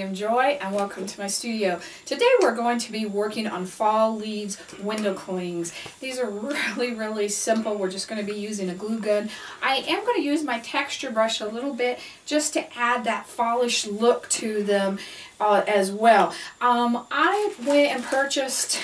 Miriam Joy, and welcome to my studio. Today we're going to be working on fall leaves window clings. These are really simple. We're just going to be using a glue gun. I am going to use my texture brush a little bit just to add that fallish look to them as well. I went and purchased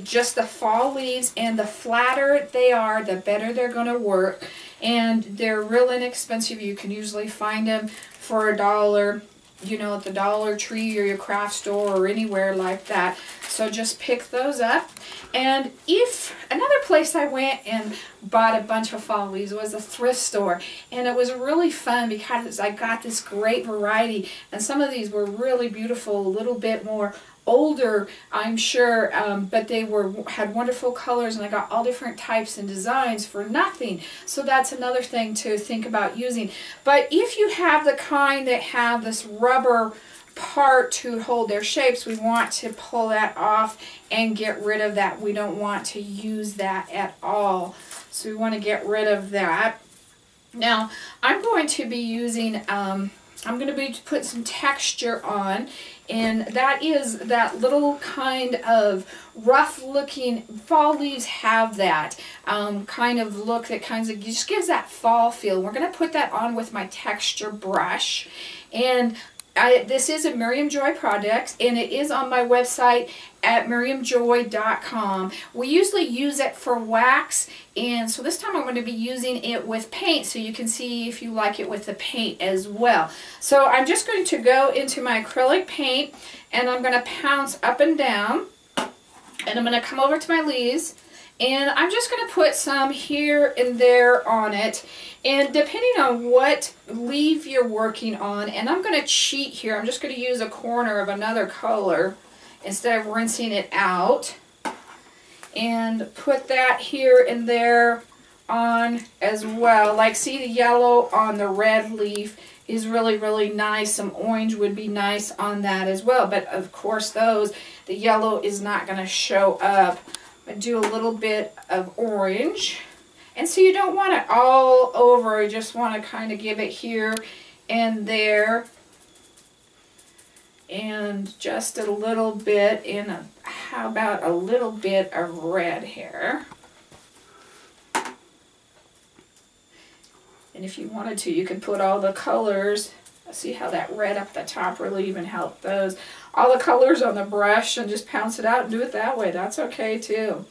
just the fall leaves, and the flatter they are, the better they're going to work. And they're real inexpensive. You can usually find them for $1, you know, at the Dollar Tree or your craft store or anywhere like that. So just pick those up. And if another place I went and bought a bunch of fall leaves was a thrift store, and it was really fun because I got this great variety, and some of these were really beautiful, a little bit more older, I'm sure, but they had wonderful colors, and I got all different types and designs for nothing. So that's another thing to think about using. But if you have the kind that have this rubber part to hold their shapes, we want to pull that off and get rid of that. We don't want to use that at all. So we want to get rid of that. Now I'm going to be using I'm going to be putting some texture on, and that is that little kind of rough looking, fall leaves have that kind of look that kind of just gives that fall feel. We're going to put that on with my texture brush, and this is a Miriam Joy product, and it is on my website at miriamjoy.com. We usually use it for wax, and so this time I'm going to be using it with paint, so you can see if you like it with the paint as well. So I'm just going to go into my acrylic paint, and I'm going to pounce up and down, and I'm going to come over to my leaves, and I'm just going to put some here and there on it. And depending on what leaf you're working on, and I'm going to cheat here, I'm just going to use a corner of another color instead of rinsing it out, and put that here and there on as well. Like, see, the yellow on the red leaf is really nice. Some orange would be nice on that as well, but of course the yellow is not going to show up. I do a little bit of orange. And so you don't want it all over, you just want to kind of give it here and there. And just a little bit how about a little bit of red here. And if you wanted to, you could put all the colors. See how that red up the top really even helped those. All the colors on the brush, and just pounce it out and do it that way. That's okay too.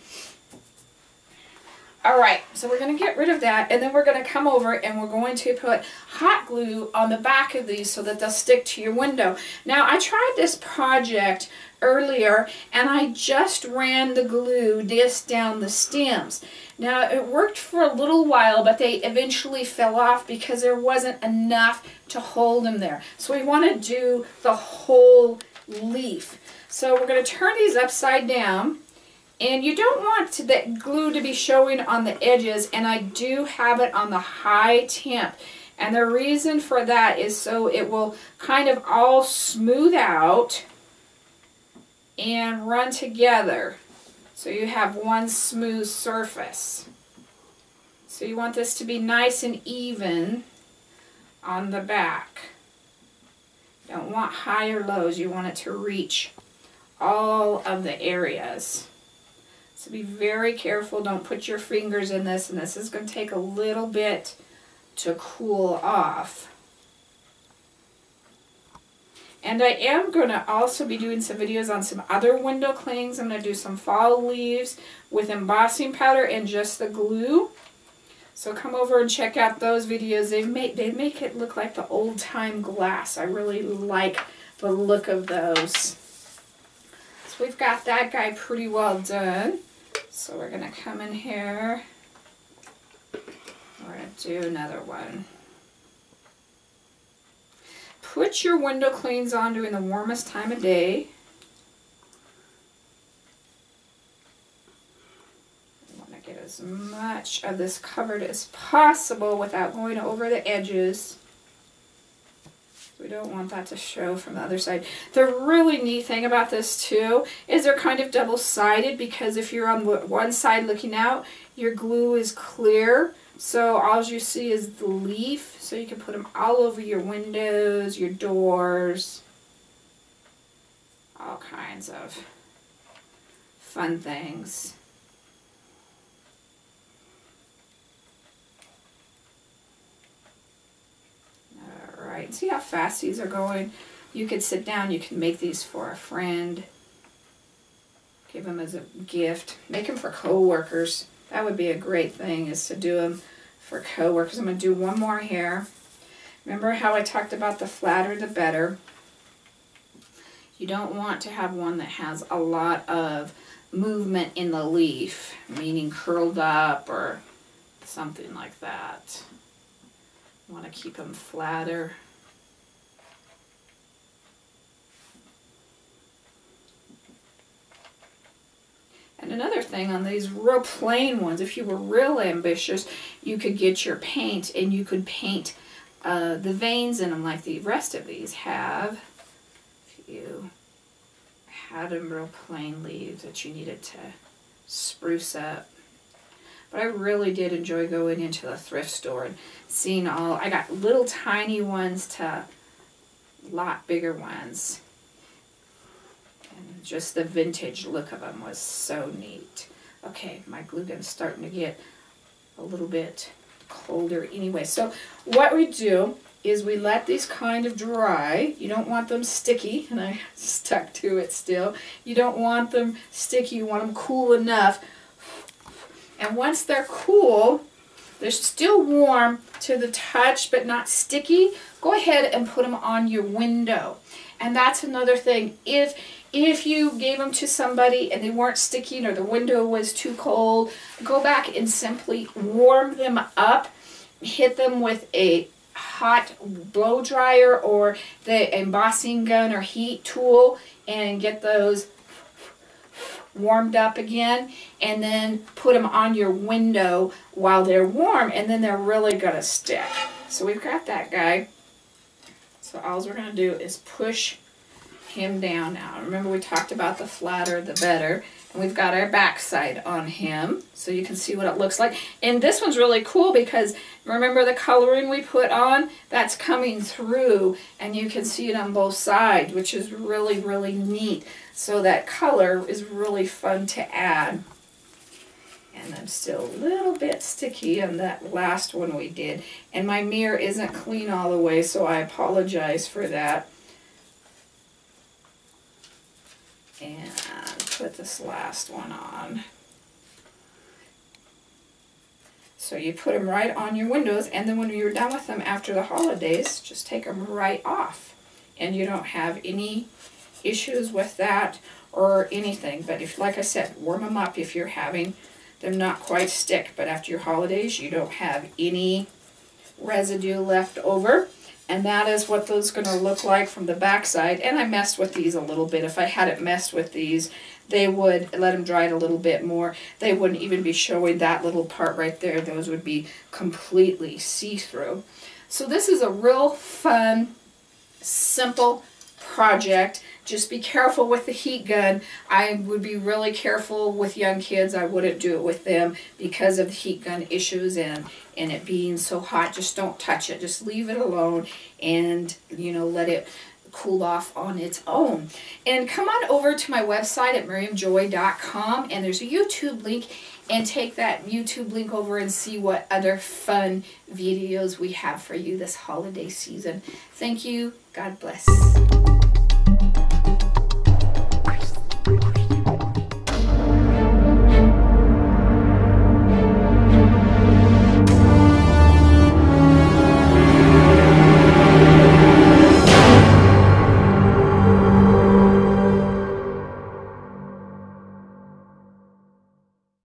Alright, so we're going to get rid of that, and then we're going to come over and we're going to put hot glue on the back of these so that they'll stick to your window. Now, I tried this project earlier, and I just ran the glue this down the stems. Now, it worked for a little while, but they eventually fell off because there wasn't enough to hold them there. So we want to do the whole leaf. So we're going to turn these upside down. And you don't want that glue to be showing on the edges, and I do have it on the high temp. And the reason for that is so it will kind of all smooth out and run together. So you have one smooth surface. So you want this to be nice and even on the back. You don't want high or lows, you want it to reach all of the areas. So be very careful, don't put your fingers in this, and this is going to take a little bit to cool off. And I am going to also be doing some videos on some other window clings. I'm going to do some fall leaves with embossing powder and just the glue. So come over and check out those videos. They make it look like the old time glass. I really like the look of those. So we've got that guy pretty well done. So we're going to come in here, we're going to do another one. Put your window clings on during the warmest time of day. You want to get as much of this covered as possible without going over the edges. We don't want that to show from the other side. The really neat thing about this too is they're kind of double-sided, because if you're on one side looking out, your glue is clear, So all you see is the leaf, so you can put them all over your windows, your doors, all kinds of fun things. All right, see how fast these are going? You could sit down, you can make these for a friend, give them as a gift, make them for co-workers. That would be a great thing, is to do them for co-workers. I'm going to do one more here. Remember how I talked about the flatter the better? You don't want to have one that has a lot of movement in the leaf, meaning curled up or something like that. You want to keep them flatter. And another thing on these real plain ones, if you were real ambitious, you could get your paint and you could paint the veins in them like the rest of these have. If you had them real plain leaves that you needed to spruce up. But I really did enjoy going into the thrift store and seeing all, I got little tiny ones to a lot bigger ones. And just the vintage look of them was so neat. Okay, my glue gun's starting to get a little bit colder anyway. So what we do is we let these kind of dry. You don't want them sticky, and I stuck to it still. You don't want them sticky, you want them cool enough. And once they're cool, they're still warm to the touch but not sticky, go ahead and put them on your window. And that's another thing. If you gave them to somebody and they weren't sticky or the window was too cold, go back and simply warm them up. Hit them with a hot blow dryer or the embossing gun or heat tool and get those warmed up again, and then put them on your window while they're warm, and then they're really gonna stick. So we've got that guy. So all we're gonna do is push him down now. Remember we talked about the flatter the better, and we've got our backside on him so you can see what it looks like. And this one's really cool because remember the coloring we put on? That's coming through and you can see it on both sides, which is really, really neat. So that color is really fun to add. And I'm still a little bit sticky on that last one we did. And my mirror isn't clean all the way, so I apologize for that. And put this last one on. So you put them right on your windows, and then when you're done with them after the holidays, just take them right off. And you don't have any issues with that or anything. But if, like I said, warm them up if you're having them not quite stick. But after your holidays, you don't have any residue left over. And that is what those are going to look like from the back side. And I messed with these a little bit. If I hadn't messed with these, they would let them dry a little bit more. They wouldn't even be showing that little part right there. Those would be completely see-through. So this is a real fun, simple project. Just be careful with the heat gun. I would be really careful with young kids. I wouldn't do it with them because of the heat gun issues and it being so hot. Just don't touch it. Just leave it alone and, you know, let it cool off on its own. And come on over to my website at miriamjoy.com, and there's a YouTube link, and take that YouTube link over and see what other fun videos we have for you this holiday season. Thank you. God bless.